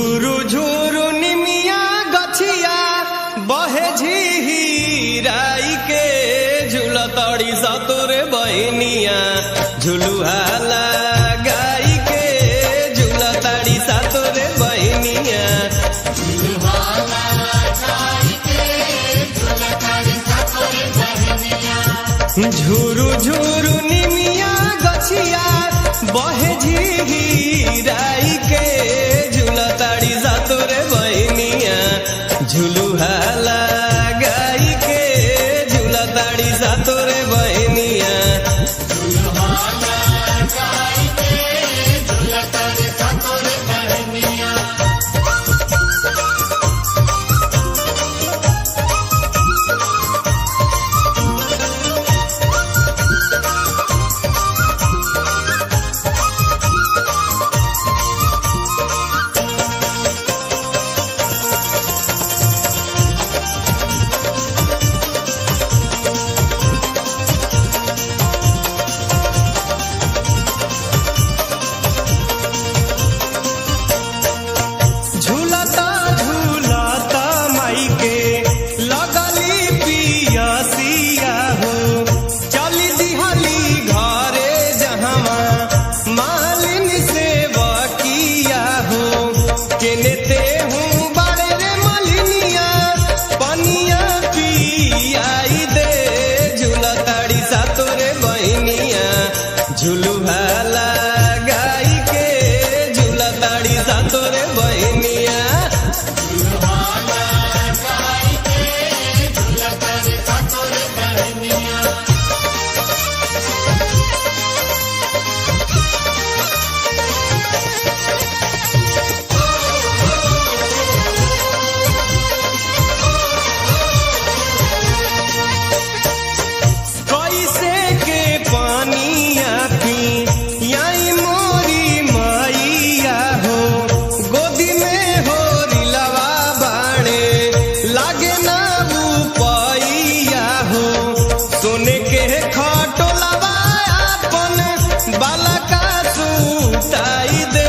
झुरु झुरु निमिया गछिया बहे झिहिराई के झुलतड़ी सतोरे बहनिया झुलुहा लगाई के झुलतड़ी सतोरे बहनिया झुरु झुरु निमिया गछिया बहे झिहिराई के झुलतड़ी सतोरे बहनिया झुलुहा लगाई के झुलतड़ी सतोरे बहनिया झुलुहा लगाई के झुलतड़ी सतोरे बहनिया सोने के खटोलवा अपन बालका सुताई दे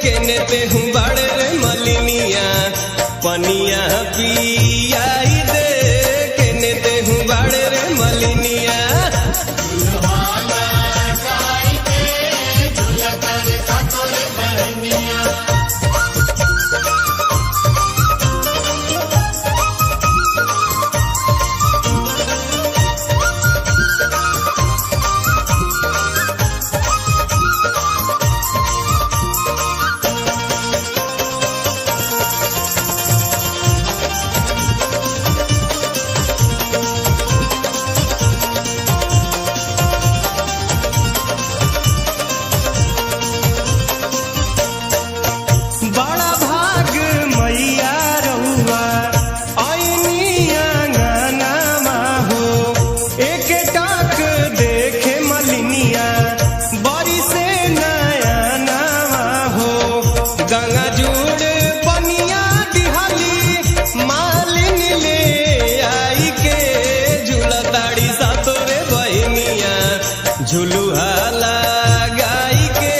केने ते हूँ बड़े रे मलिनिया पनिया पियाई दे केने ते हूँ बड़े रे मलिनिया गंगा जुड़ पनिया दिहाली मालिन ले आई के झुलतड़ी सतोरे बहनिया झुलुहा लगाई के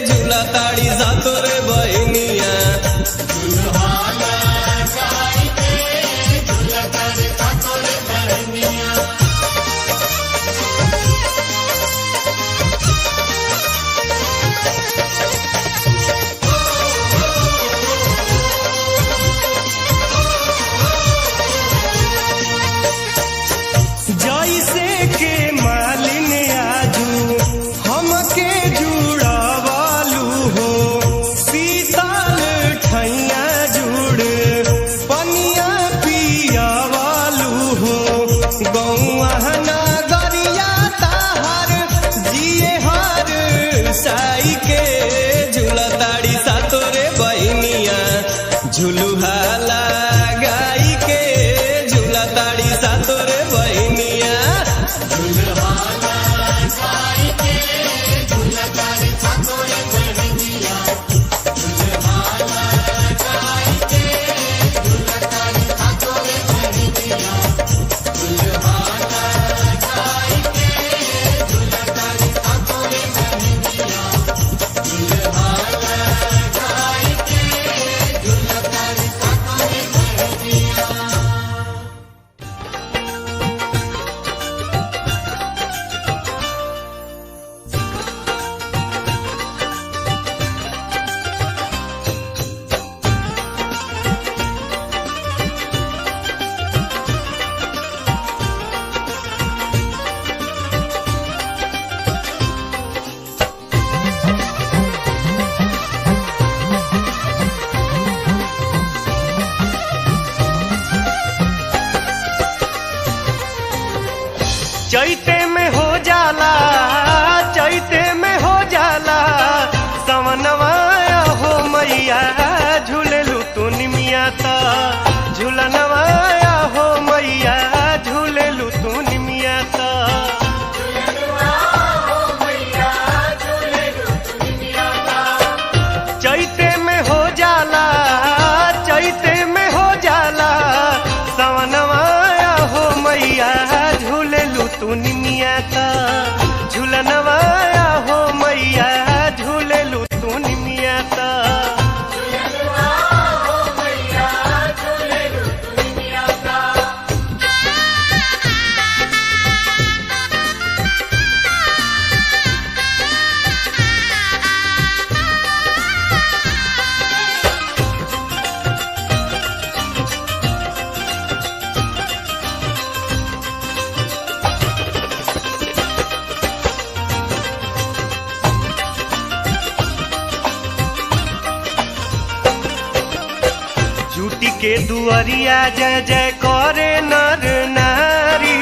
झुलतड़ी सतोरे बहनिया जैसे के मालिन आजू हमके जुड़ावालू हो शीतल ठैया जुड़ पनिया पियावालू हो गौआ नगरिया ताहर जिए हर साई के झुलतड़ी सतोरे बहनिया झुलुहा लगाई के झुलतड़ी सतोरे बहनिया चैते में हो जाला, चैते में हो जाला सवनवाया हो मैया झूलेलू तू निमिया ता झूलनवाया हो मैया झूलेलू तू निमिया ता। चैते में हो जाला, चैते में हो जाला सवनवाया हो मैया झूलेलू तू निमिया ता झूलनवाया हो मैया झूलेलू तू निमिया ता। झूठी के दुआरिया जय जय करे नर नारी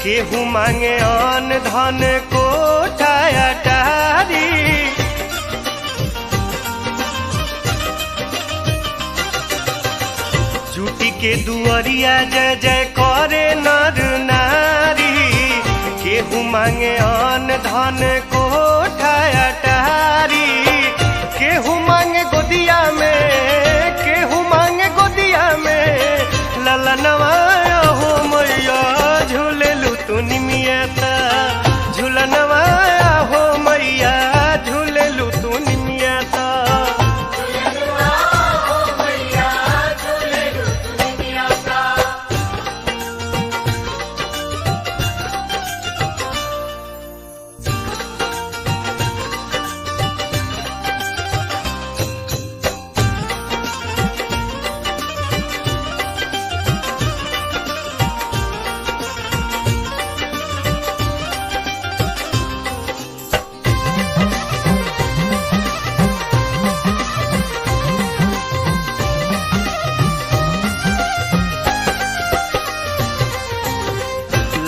केहू मांगे अन धन कोठा अटारी। झूठी के दुआरिया जय जय करे नर नारी केहू मांगे अन धन कोठा अटारी। केहू मांगे गोदिया में, केहू मांगे गोदिया में ललनवाया हो मैया झूलेलू तू निमिया ता झूलनवाया हो मैया झूलेलू तू निमिया ता।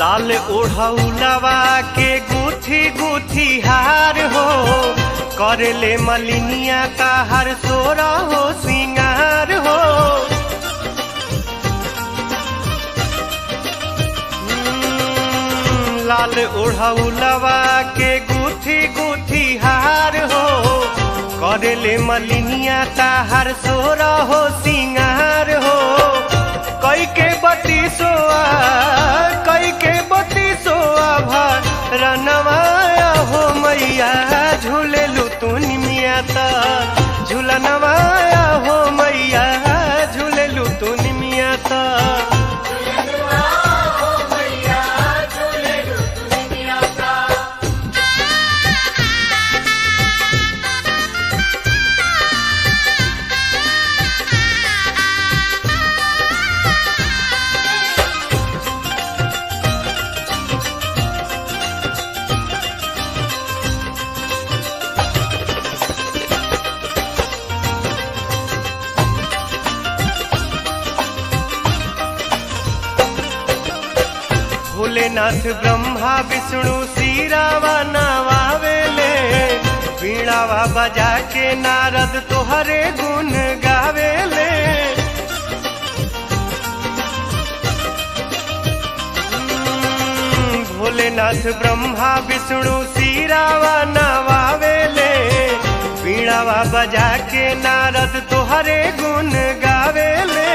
लाल ओढ़ौलवा के गुथी गुथी हार हो करेले मलिनिया का हर सोरा हो सिंगार हो। लाल ओढ़ौलवा के गुथी गुथी हार हो करेले मलिनिया का हर सोरा हो सिंगार हो। कई के बत्तीसोआ, कई के बत्तीसोआ भरनवाया हो मैया झूलेलू तू निमिया ता झूलनवाया हो मैया झूलेलू तू निमिया ता। भोलेनाथ ब्रह्मा विष्णु सीरावा नवावेले वीणावा बजा के नारद तोहरे गुण गावेले। भोलेनाथ ब्रह्मा विष्णु सीरावा नवावेले वीणावा बजा के नारद तोहरे गुण गावेले।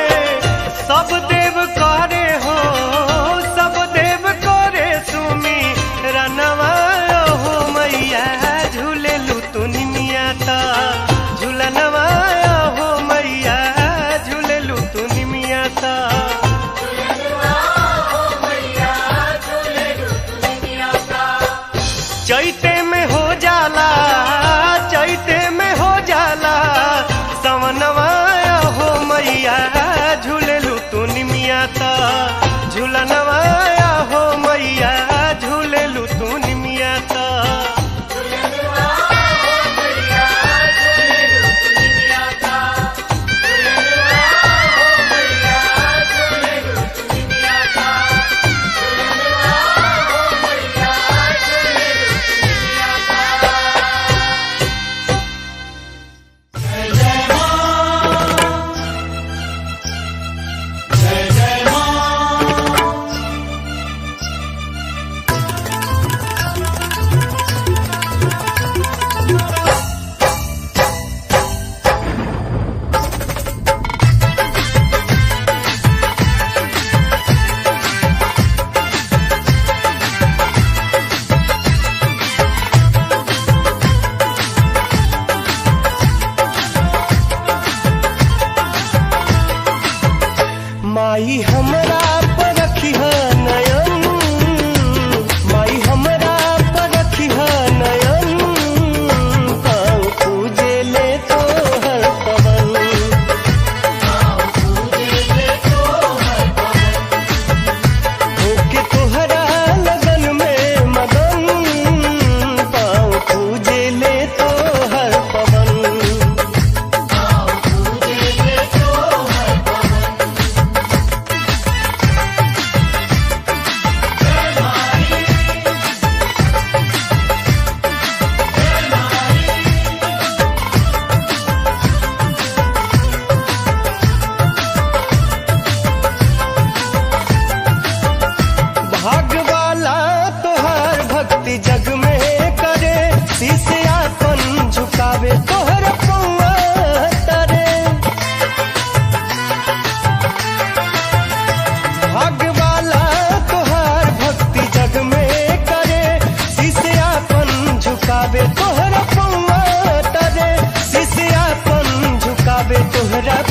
सब देव करे हो, सब देव करे सुमी रनवाया हो मैया झूलेलू तू निमिया ता झूलनवाया हो मैया झूलेलू तू निमिया ता। चैते में हो जाला, चैते में हो जाला सवनवाया हो मैया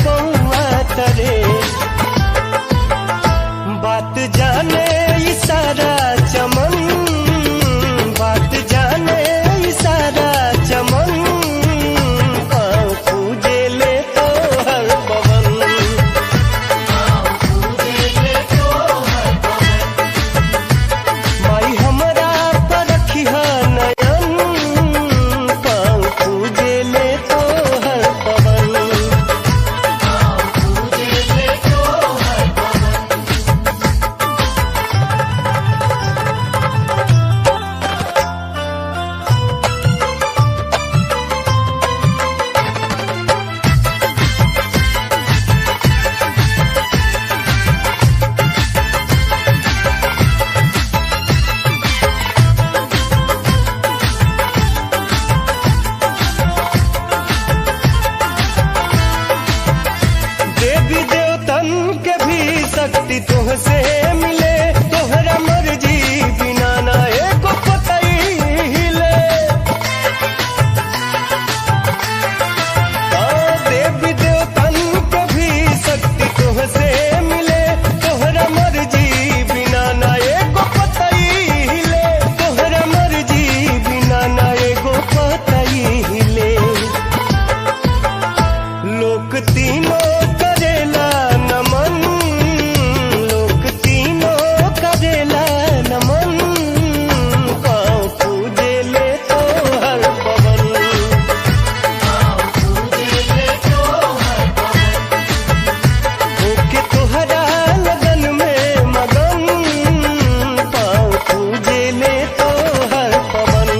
पौआ तरे। बात जाने इशारा चमन, बात जाने इशारा चमन, पाँव पूजे ले तो हर पवन। माई हमरा पर रखिहा नयन, पाँव पूजे ले तो हर पवन। देवी देवतन के भी शक्ति तुहसे मिले, तोहरा मर्जी बिना ना एको पतई हिले। देवी देवतन के भी शक्ति तुहसे मिले, तोहरा मर्जी बिना ना एको पतई हिले, तोहरा मर्जी बिना ना एको पतई हिले। लोक तीनों करेला नमन, लोक तीनों करेला नमन, पाँव पूजे ले तो हर पवन। होके तोहरा लगन में मगन, पाँव पूजे ले तो हर पवन।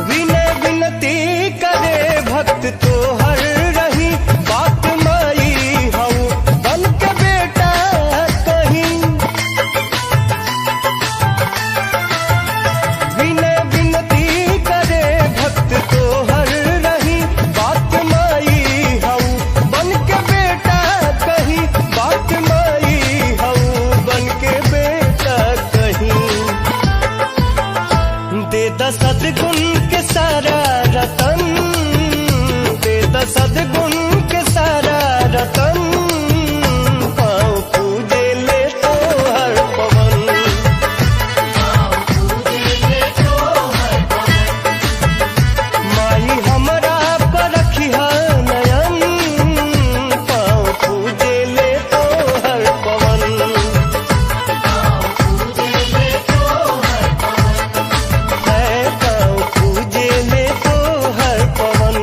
विनय विनती करे भक्त तोहर रही, बात माई हऊ बन के बेटा कहीं। विनय विनती करे भक्त तोहर रही, बात माई हऊ बन के बेटा कहीं, बात माई हऊ बन के बेटा कहीं। दे द सद्गुण के सारा रतन, दे द सद्गुण के सारा रतन, पाँव पूजे ले तो हर पवन। माई हमरा पर रखिहा नयन, पाँव पूजे ले तो हर पवन। है पाँव पूजे ले तो हर पवन।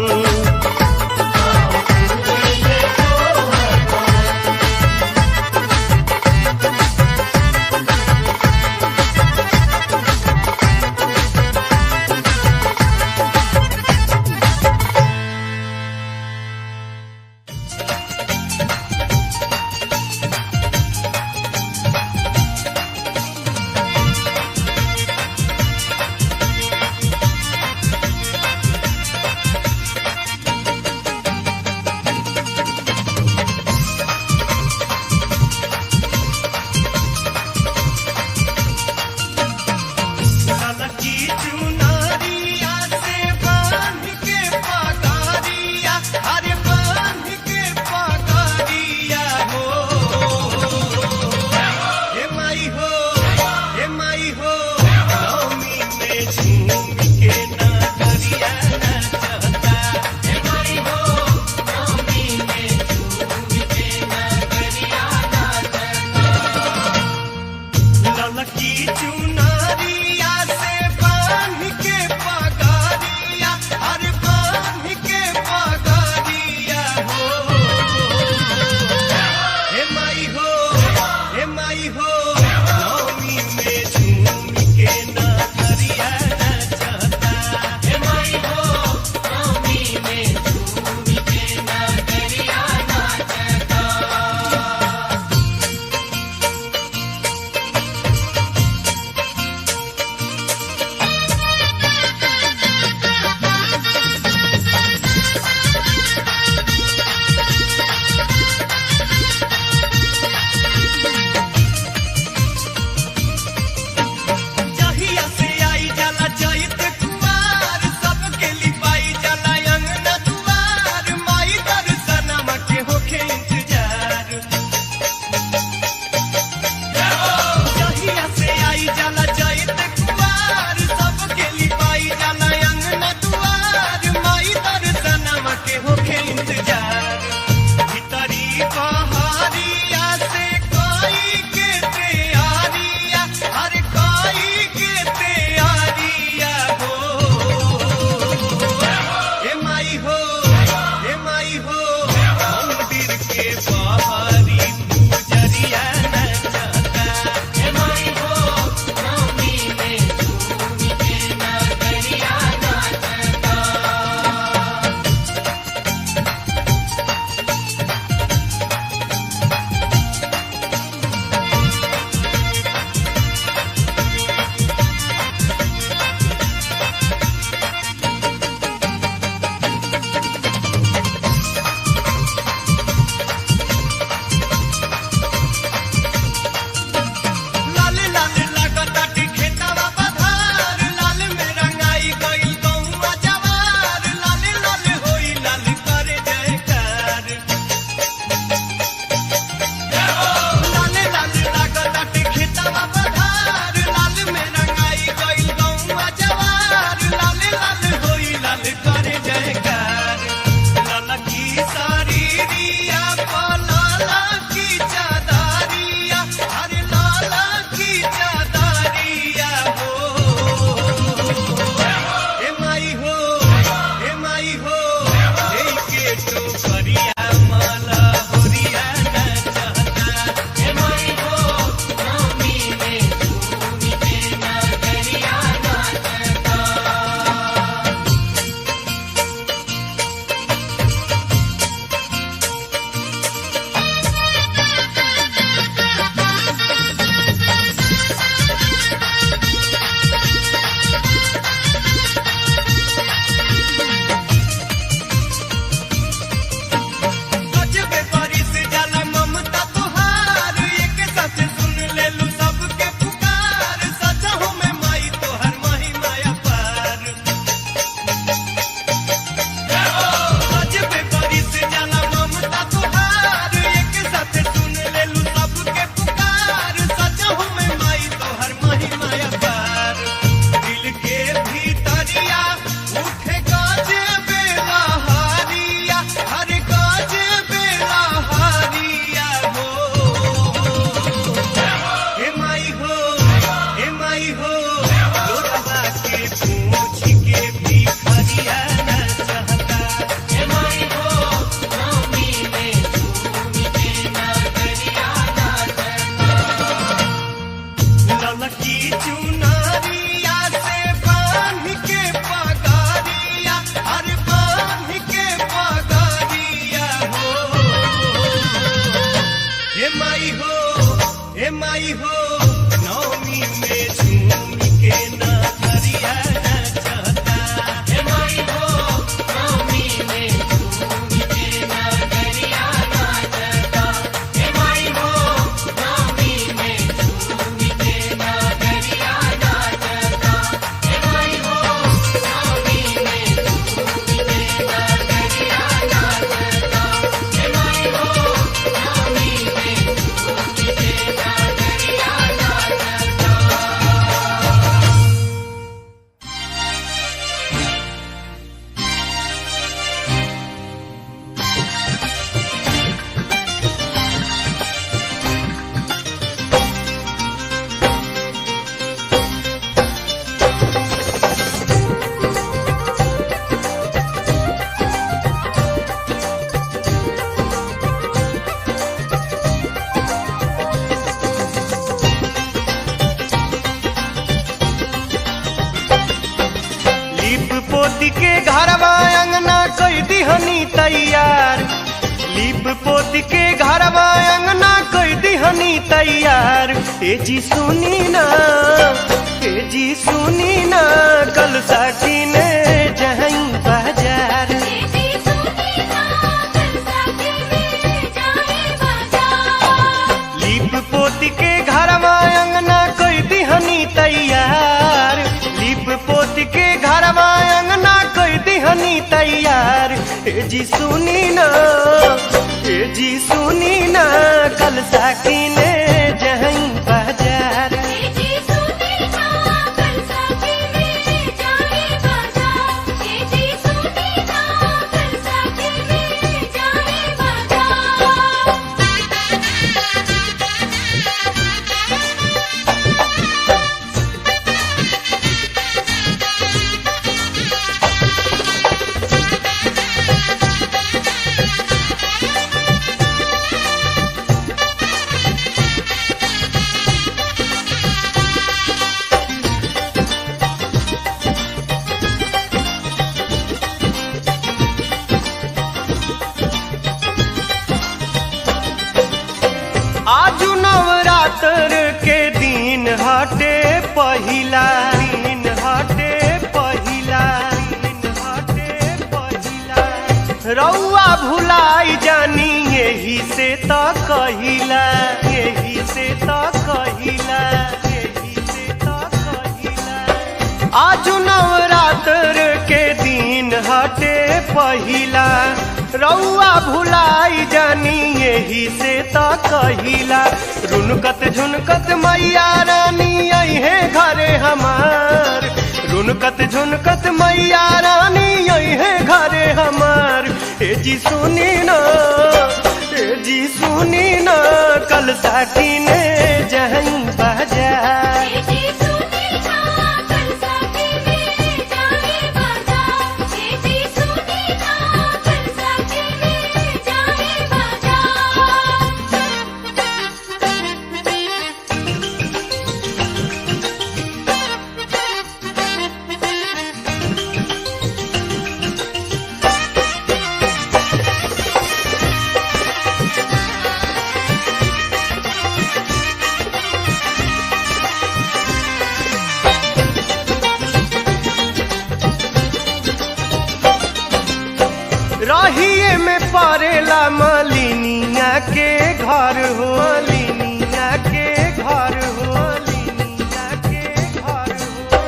पोती के घरवा अंगना कई दिहनी तैयार, लीप पोती के घरवा अंगना कई दिहनी तैयार। ए जी सुनी ना, ए जी सुनी ना, कल साकी ने जहीं बाजार। लीप पोती के घरवा अंगना कई दिहनी तैयार, लीप पोती के घरवा अंगना कई दिहनी तैयार। ए जी सुनी ना, ए जी सुनी ना, कल साकी ने जहीं बाजार। आजू नवरात्र के दिन हटे पहिला, दिन हटे पहिला, दिन हटे पहिला। रउआ भुलाई जानी यही से त कहिला, यही से त कहिला, यही से त कहिला। आजू नवरात्र के दिन हटे पहिला, रउआ भुलाई जानी यही से त कहिला। रुनकत झुनकत मैया रानी आई है घरे हमार, रुनकत झुनकत मैया रानी आई है घरे हमार। ए जी सुनी ना, ए जी सुनी ना, कल साकी ने जहीं बाजार। रहिए में परेला मलिनिया के घर हो, मलिनिया के घर हो, मलिनिया के घर हो।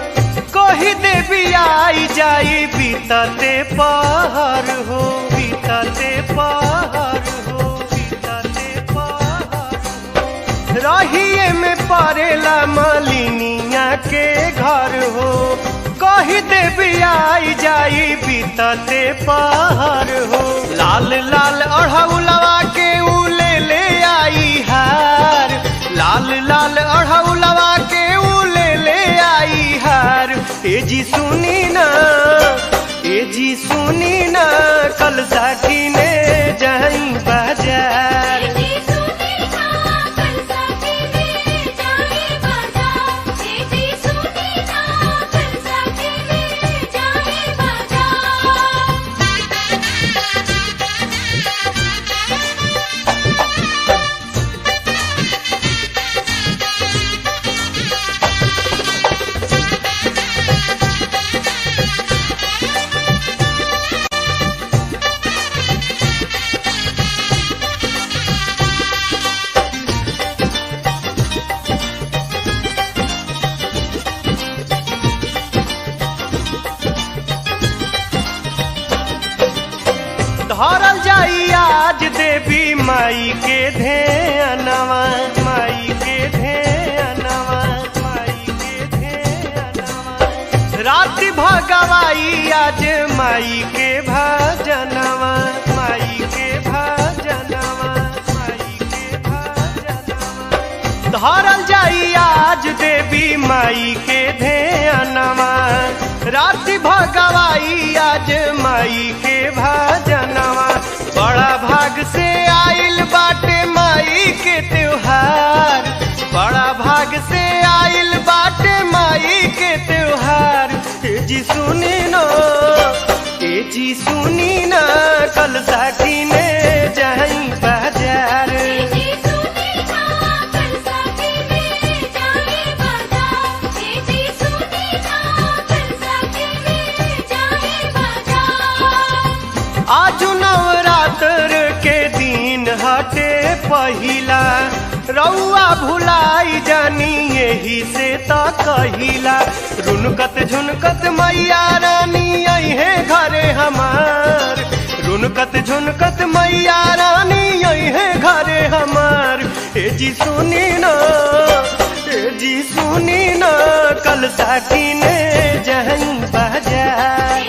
कही देवी आई जाई बीतते पहर हो, बीतते पहर हो, बीतते पहर हो। रहिए में परेला मलिनिया के घर हो, कही देवी आई जाई बीतते पहाड़ हो। लाल लाल अढ़ौलवा के ऊ ले आई हार, लाल लाल अढ़ौलवा के ऊ ले आई हार। ए जी सुनी ना, ए जी सुनी ना, कल साकी ने जहीं बाजार। धरल जाई आज देवी माई के ध्यानवा, माई के ध्यानवा, माई के ध्यानवा। राति भगवाई आज माई के भजनवा, माई के भजनवा, माई के भजनवा। धरल जाई आज देवी माई के ध्यानवा, राति भगवाई आज माई के भजनवा। बड़ा भाग से आइल बाटे माई के त्योहार, बड़ा भाग से आइल बाटे माई के त्योहार। जी सुनी नो जी सुनी ना कल साथी ने जाई बाजार। आज नवरात्र के दिन हटे पहिला, रउआ भुलाई जानी यही से तो कहिला। रुनकत झुनकत मैया रानी आई है घरे हमार, रुनकत झुनकत मैया रानी आई है घरे हमार। ए जी सुनी ना, ए जी सुनी ना कल साथी ने जाई बाजार।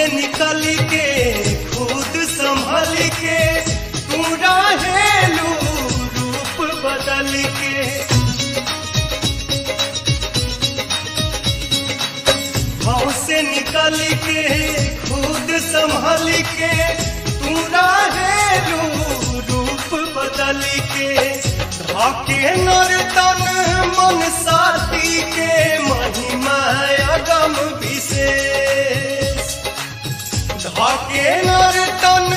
निकल के खुद संभल के पूरा हेलू रूप बदल के। भाव से निकल के खुद संभल के पूरा हेलू रूप बदल के। धाके नर्तन मन साथी के महिमा अगम विशेष। धाके नर्तन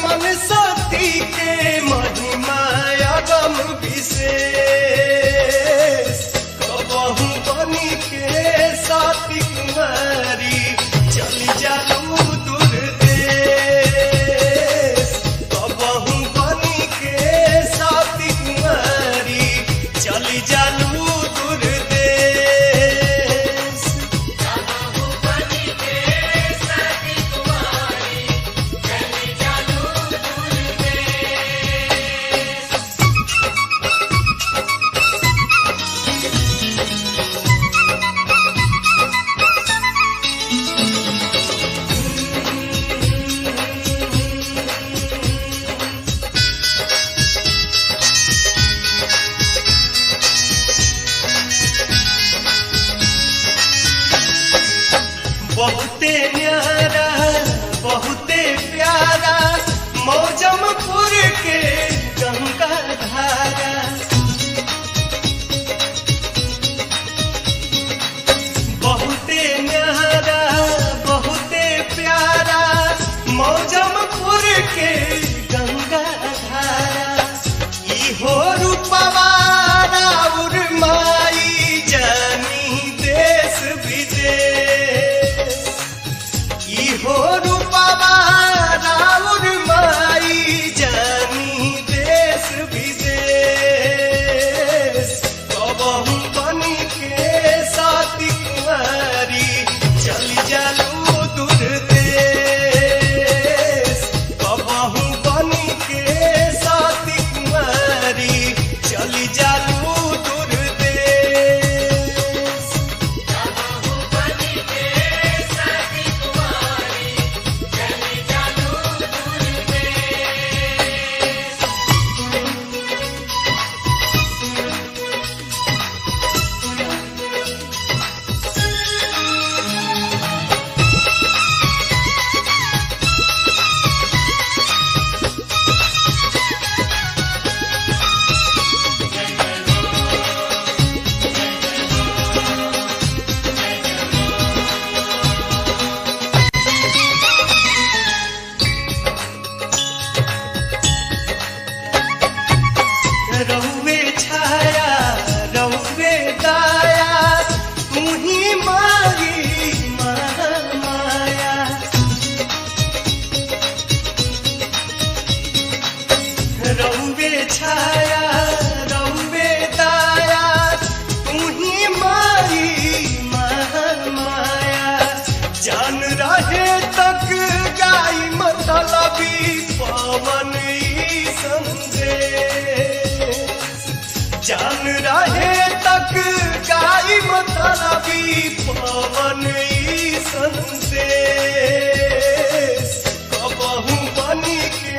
मन साथी के महिमा अगम विशेष। कबहू बनी के साथी कुमारी चली जालू दूर देश। कबहू बनी के साथी कुमारी चली जालू दूर देश। कबहू बनी के साथी कुमारी चली जालू दूर देश। बहुते न्यारा बहुते प्यारा मौजमपुर के गंगा धारा। बहुते न्यारा बहुते प्यारा मौजमपुर के गंगा धारा। इहो रूपवा राउर माई जानी देश विदेश। इहो रूपवा राउर माई जानी देश विदेश। रहे तक गाई मतलबी पवन संदेश, जान रहे तक गाई मतलबी पवन संदेश। कबहू बनी के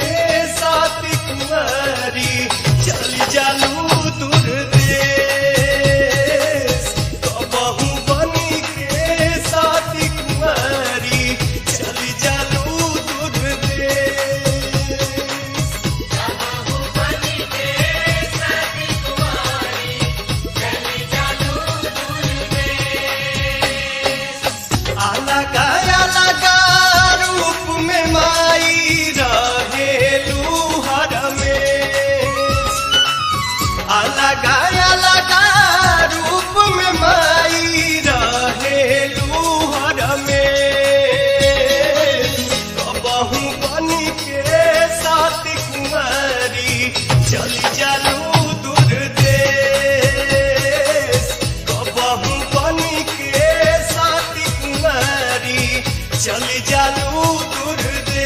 साथी कुंवारी चल जालू दूर देश, कबहू बनी के साथी कुंवारी चल जालू दूर देश। अलगा अलगा रूप में माई रहेलू हर में, अलगा अलगा रूप में माई रहेलू हर में। कबहू बनी के साथी कुंवारी चल जालू दूर देश, कबहू बनी के साथी कुंवारी चल जालू दूर देश।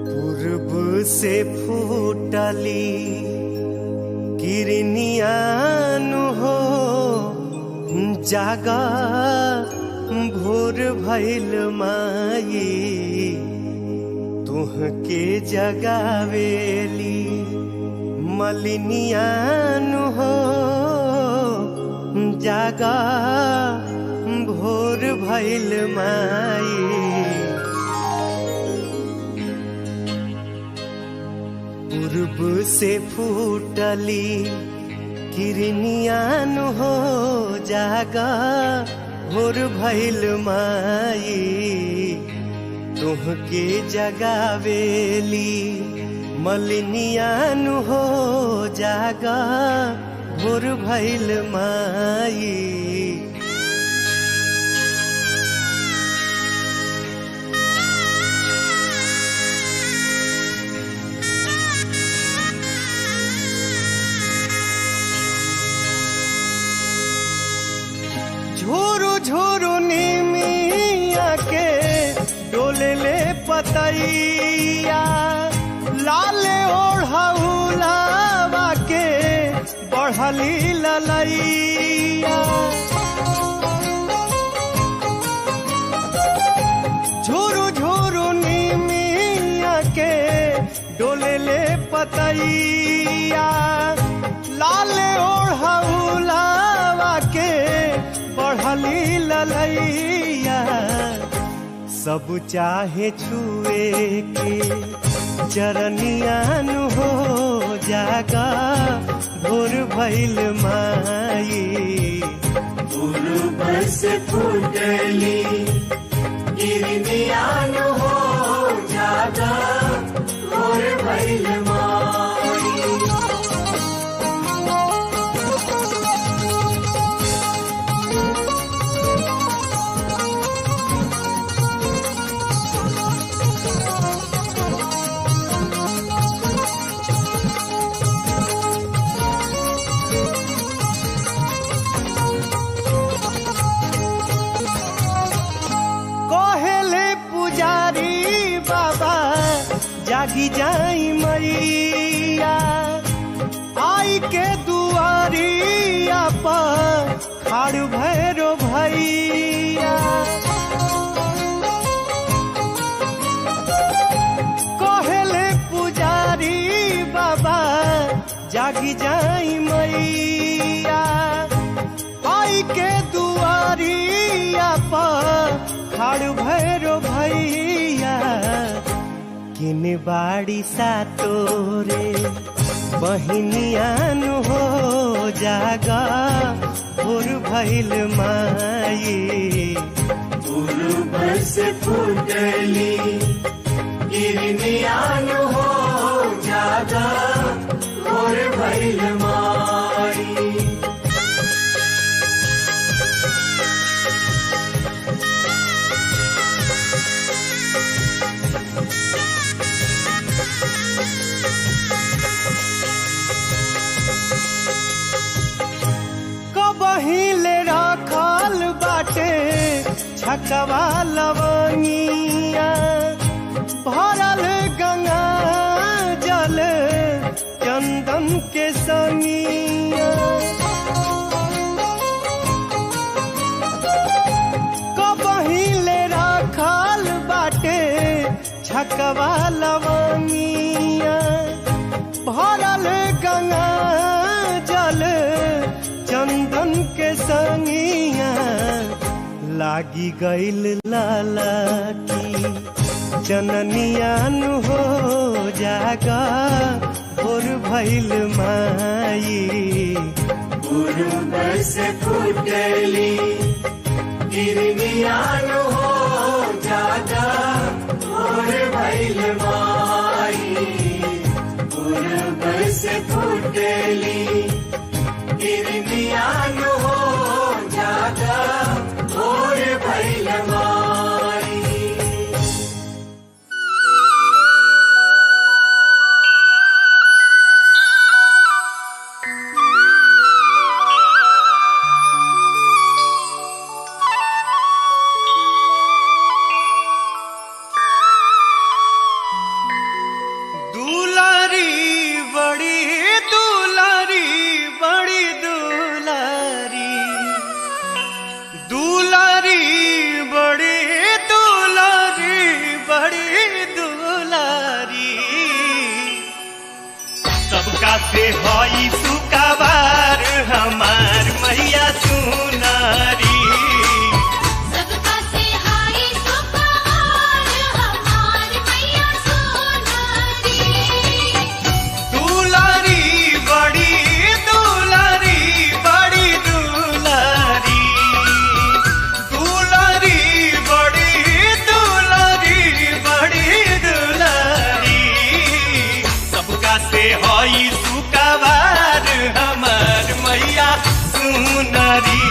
पूर्व से फूटली किरनियान हो, जागा भोर भइल माई तुहके जगावेली। मलिनियान हो जागा भोर भइल माई, पूर्व से फूटली किरनियान हो जागा भोर भइल माई तुहके जगावेली। मलिनियान हो जागा भोर भइल माई। झोरू झोरू नीमिया के डोले ले पतैया, लाले ओढ़ौलावा के बढ़ली ललैया। झोरू झोरू नीमिया के डोले ले पतैया, लाले ओढ़ौलावा के बढ़ली ललैया। सब चाहे छुए के चरनियान हो जागा भोर भइल माई। पूर्व से फूटली किरनियान हो जागा भोर भइल माई। जागी जाई मैया आई के दुआरिया पर खाड़ भैरो भैया। कहले पुजारी बाबा जागी जाई मैया आई के दुआरिया पर खाड़ भैरो भैया। जोगिन बाड़ी सा तोरे बहिनियान हो जागा भोर भइल माई पूर्व से फूटली गिरनियान हो जागा भोर भइल माई। कबहिले रखल बाटे छकवा लवनिया भरल गंगा जल चंदन के सनिया। कबहिले रखल बाटे छकवा लवनिया भरल गंगा जल चंदन के संगिया। लागी गईल लाला की जननियान हो जागा भोर भइल माई पूर्व से फूटली गिरनियान हो जागा भोर भइल माई। पूर्व से फूटली गिरनियान हो जागा भोर भइल माई। दुलारी बड़ी दुलारी बड़ी दुलारी दुलारी बड़ी दुलारी बड़ी दुलारी। सबका से हई सुकाबार हमार मैया सुनारी। सबका से हाय सुपहार हमार मैया सोनारी। दुलारी बड़ी दुलारी बड़ी दुलारी दुलारी बड़ी दुलारी बड़ी दुलारी। सबका से हई सुकाबार हमार मैया सुनारी।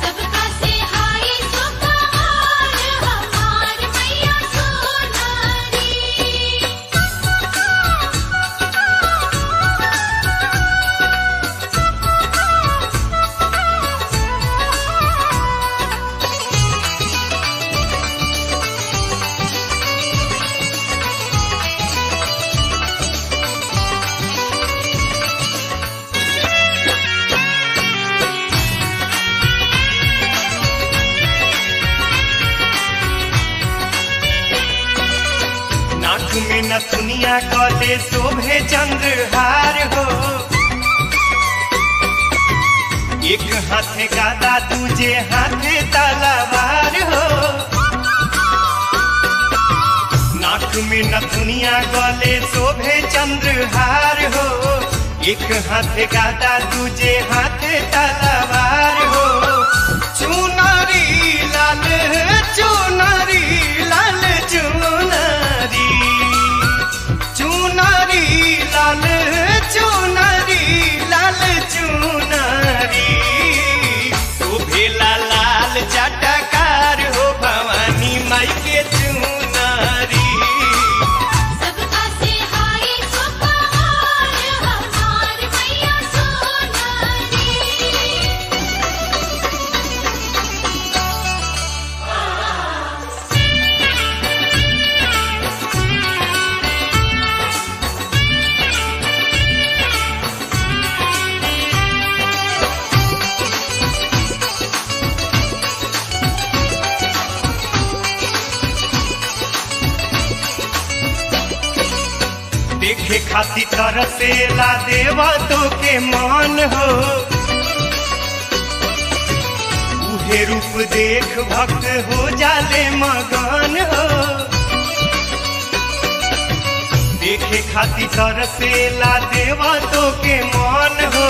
सबका से हाय सुपहार हमार मैया सोनारी। नाक में नथुनिया कले शोभे चंद्रहार हो। एक हाथे गादा दूजे हाथे तलवार हो। नाक में नथुनिया गले शोभे चंद्रहार हो। एक हाथे गादा दूजे हाथे तलवार हो। चुनारी लाल चुनारी लाल चुनारी चुनारी लाल चुनारी लाल चुनारी। शोभेला लाल चटकार हो भवानी माई के चुनारी। सबका से हाय सुपहार हमार मैया सोनारी। देखे खाती तरसेला देवा तो के मान हो। उहे रूप देख भक्त हो जाले मगन हो। देखे खातिर तरसेला देवा तो के मन हो,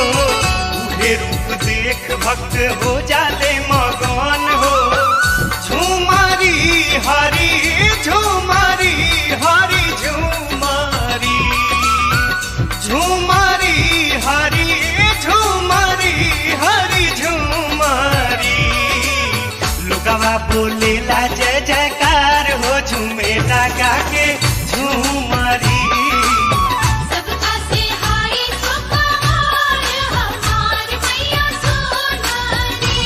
उहे रूप देख भक्त हो जाले मगन हो। झुमारी हरी झुमारी हरी झुमारी, झुमारी हरी झुमारी हरी झुमारी। लोगवा बोलेला जय जयकार हो, झूमे लगा के झुमारी। सबका से हाय सुपहार हमार मैया सोनारी।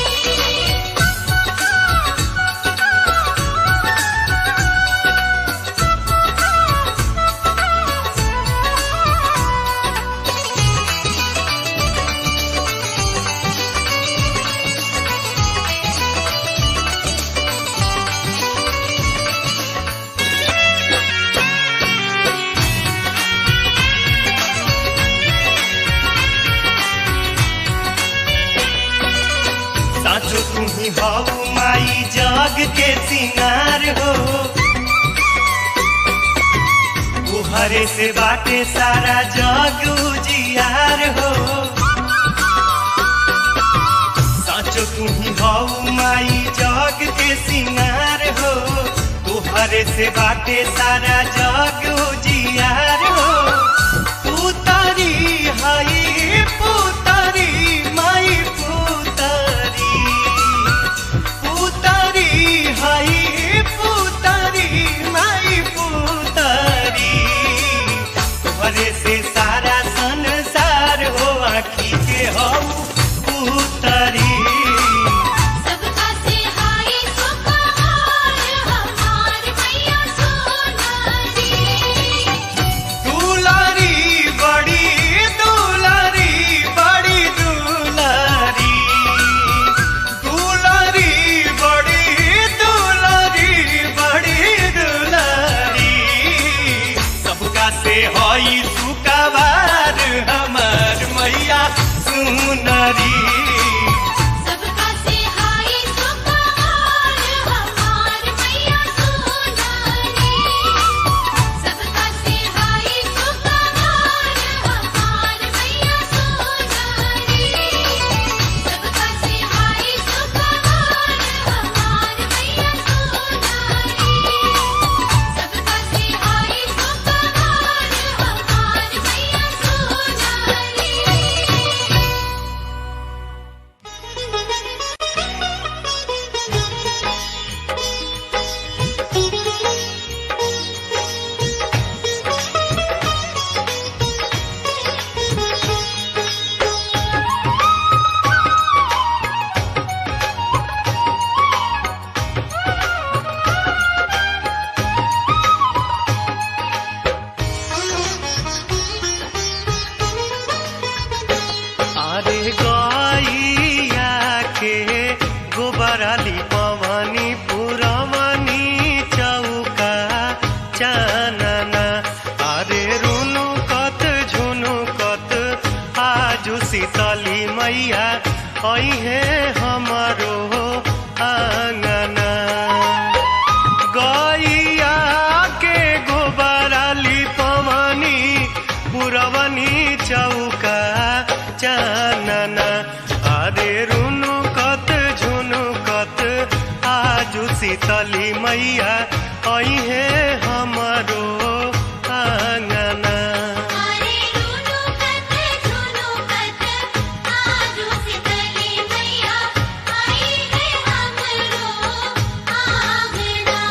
साचो तुम्ही हाउ माई जग के सिंगार हो, तुहरे से बाटे सारा जग उजियार हो। साचो तुम्ही हाउ माई जग के सिंगार हो, तुहरे से बाटे सारा जग उजियार हो। पुतरी हाई पुतरी माई पुतरी, पुतरी हाई पुतरी माई पुतरी। तुहरे से सारा संसार हो, आँखी के हो पुतरी। सबका से हाय सुपहार हमार मैया सोनारी। दुलारी बड़ी दुलारी बड़ी दुलारी, दुलारी बड़ी दुलारी बड़ी दुलारी। सबका से हई सुकवार हमार मैया सुनरी। सबका से हाय सुपहार हमार मैया सोनारी। सबका से हाय सुपहार हमार मैया सोनारी। सबका से हाय सुपहार हमार मैया सोनारी। सबका से हाय सुपहार हमार मैया अरे गैया के गोबराली पवनी पुरवनी चौका चानना। अरे रुनुकत झुनुकत आजु शीतली मैया अइहे हमरो आंगना। गैया के गोबराली पवनी पुरवनी चौका चानना। अरे रुनुकत झुनुकत आजु शीतली मैया अइहे हमरो आंगना। अरे रुनुकत झुनुकत आजु शीतली मैया आई है हमरो आंगना।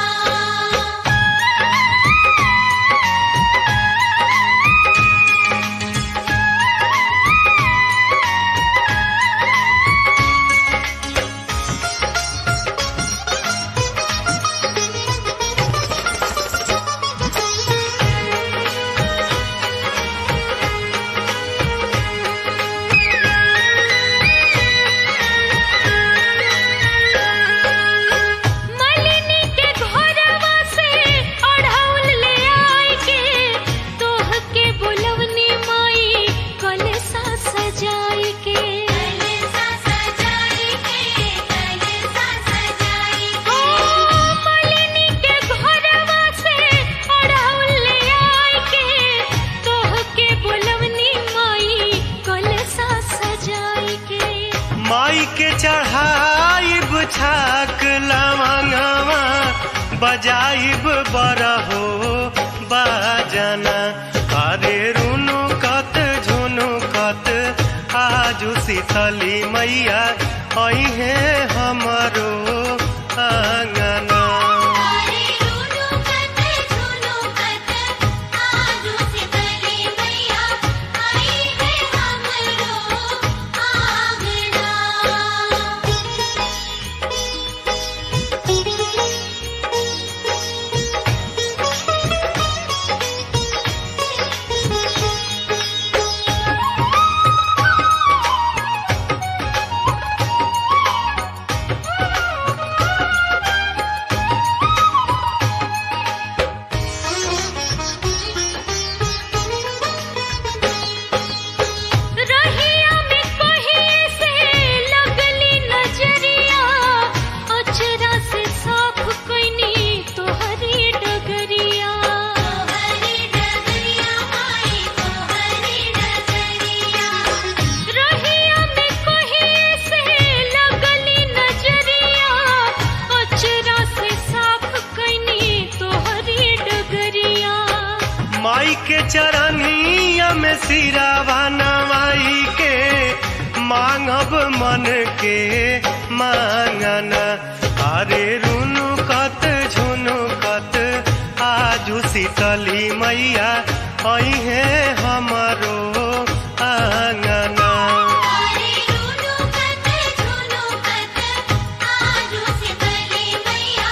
बजाइब बरहो बाजना। अरे रुनु कत झुनु कत आजू शीतली मैया अइहे हमरो आंगना। अरे रुनु कत झुनु कत आजू शीतली मैया आई है हमरो आंगना। रहिया में कहीं से लगली नजरिया, अचरा से साफ कइनी तोहरी डगरिया। तोहरी डगरिया आई तोहरी डगरिया। रहिया में कहीं से लगली नजरिया, अचरा से साफ कइनी तोहरी डगरिया। माई के चरनिया में सिरावा नवाई के मांगब मन के मांगना। अरे रुनु कत झुनु कत आजू शीतली मैया अइहे हमरो आंगना। अरे रुनु कत झुनु कत आजू शीतली मैया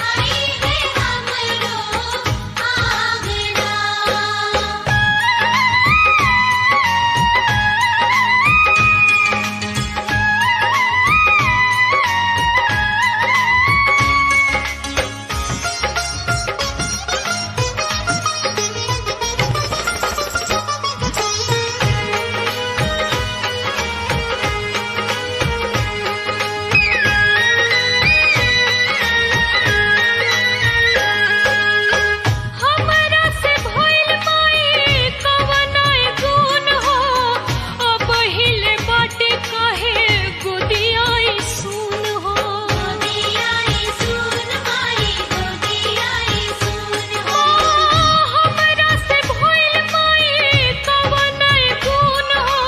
आई है हमरो आंगना। हमरा से भइल माई कवना गुण हो, अब हिले बाटे काहे गोदियाई सुन हो। गोदियाई सुन माई गोदियाई सुन हो। हमरा से भइल माई कवना गुण हो,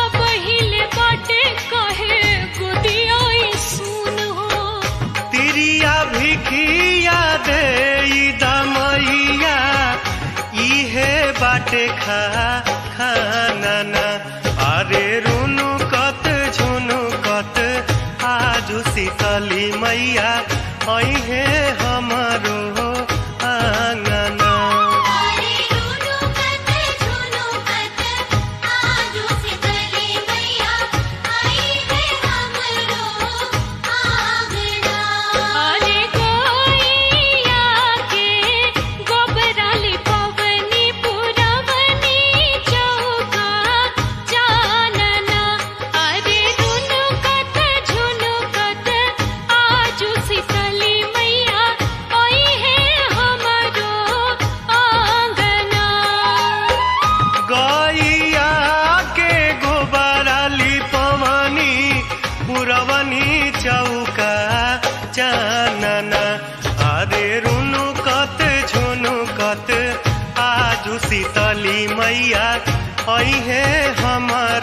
अब हिले बाटे काहे गोदियाई सुन हो। तिरिया भिखिया दे दमैया इहे बाटे खाना। अरे रुनु कत झुनु कत आजू शीतली मैया अइहे हमरो आंगना। अरे रुनु कत झुनु कत आजू शीतली मैया आई है हमरो आंगना। अरे गोइया के गोबराली पवनी पुरवनी चौका जानना। अरे रुनु कत झुनु कत आजू शीतली मैया आई है हमरो आंगना। गैया के गोबराली पवनी पुरवनी चौका जानना। अरे रुनु कत झुनु कत आजू शीतली मैया अइहे हमर